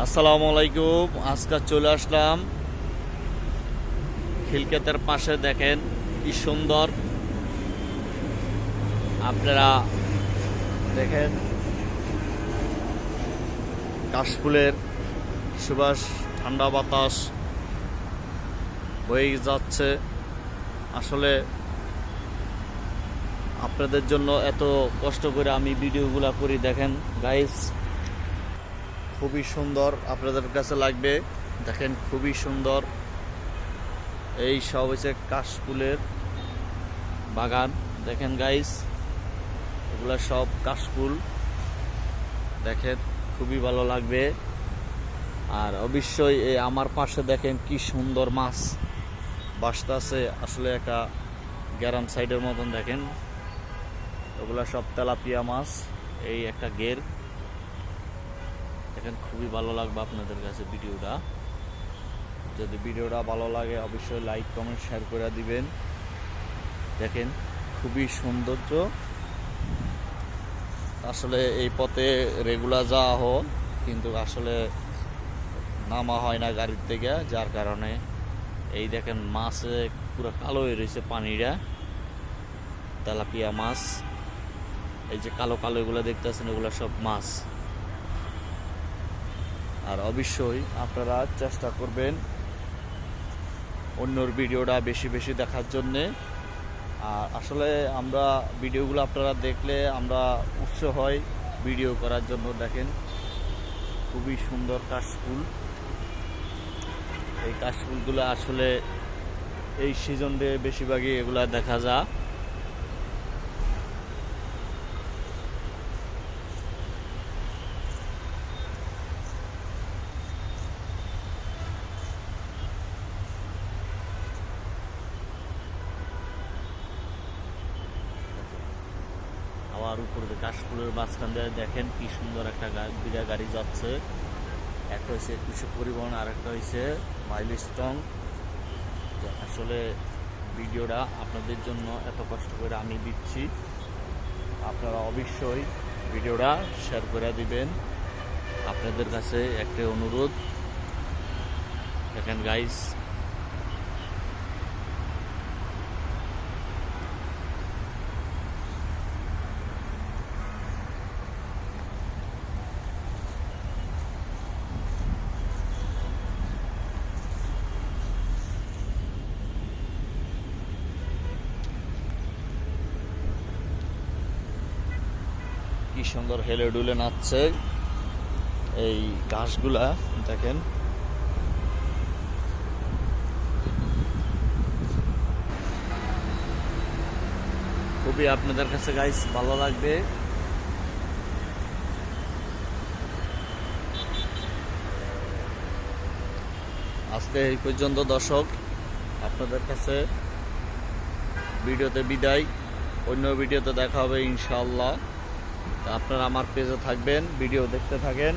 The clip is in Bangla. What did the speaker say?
আসসালামু আলাইকুম। আজকে চলে আসলাম খিলক্ষেতের পাশে। দেখেন কি সুন্দর, আপনারা দেখেন কাশফুলের সুবাস, ঠান্ডা বাতাস বয়ে যাচ্ছে। আসলে আপনাদের জন্য এত কষ্ট করে আমি ভিডিওগুলো করি। দেখেন গাইস, খুবই সুন্দর, আপনাদের কাছে লাগবে। দেখেন খুবই সুন্দর, এই সব হচ্ছে কাশফুলের বাগান। দেখেন গাইস, এগুলা সব কাশফুল। দেখেন খুবই ভালো লাগবে। আর অবশ্যই এই আমার পাশে দেখেন কি সুন্দর মাছ বাসতেছে। আসলে একটা গ্রাম সাইডের মতন। দেখেন ওগুলা সব তেলাপিয়া মাছ। এই একটা গের। দেখেন খুবই ভালো লাগবে আপনাদের কাছে ভিডিওটা। যদি ভিডিওটা ভালো লাগে অবশ্যই লাইক কমেন্ট শেয়ার করে দিবেন। দেখেন খুবই সৌন্দর্য। আসলে এই পথে রেগুলার যাওয়া হোক, কিন্তু আসলে নামা হয় না গাড়ির থেকে, যার কারণে এই দেখেন মাছে পুরো কালো হয়ে রয়েছে পানিটা। তেলাপিয়া মাছ, এই যে কালো কালো এগুলো দেখতেছেন, এগুলো সব মাছ। আর অবশ্যই আপনারা চেষ্টা করবেন অন্যর ভিডিওটা বেশি বেশি দেখার জন্যে। আর আসলে আমরা ভিডিওগুলো আপনারা দেখলে আমরা উৎসাহ হয় ভিডিও করার জন্য। দেখেন খুবই সুন্দর কাশফুল। এই কাশফুলগুলো আসলে এই সিজনে বেশিরভাগই এগুলা দেখা যায়। আবার উপরে কাশফুলের মাঝখান দিয়ে দেখেন কি সুন্দর একটা বিড়া গাড়ি যাচ্ছে। একটা হয়েছে কৃষক পরিবহন, আর একটা হয়েছে মাইলস্টং। আসলে ভিডিওটা আপনাদের জন্য এত কষ্ট করে আমি দিচ্ছি, আপনারা অবশ্যই ভিডিওটা শেয়ার করে দিবেন। আপনাদের কাছে একটা অনুরোধ। দেখেন গাইস, কি সুন্দর হেলে ডুলে নাচছে এই ঘাসগুলা। দেখেন খুবই আপনাদের কাছে গাইস ভালো লাগবে। আজকে এই পর্যন্ত দর্শক, আপনাদের কাছে ভিডিওতে বিদায়। অন্য ভিডিওতে দেখা হবে ইনশাআল্লাহ। আপনারা আমার পেজে থাকবেন, ভিডিও দেখতে থাকেন।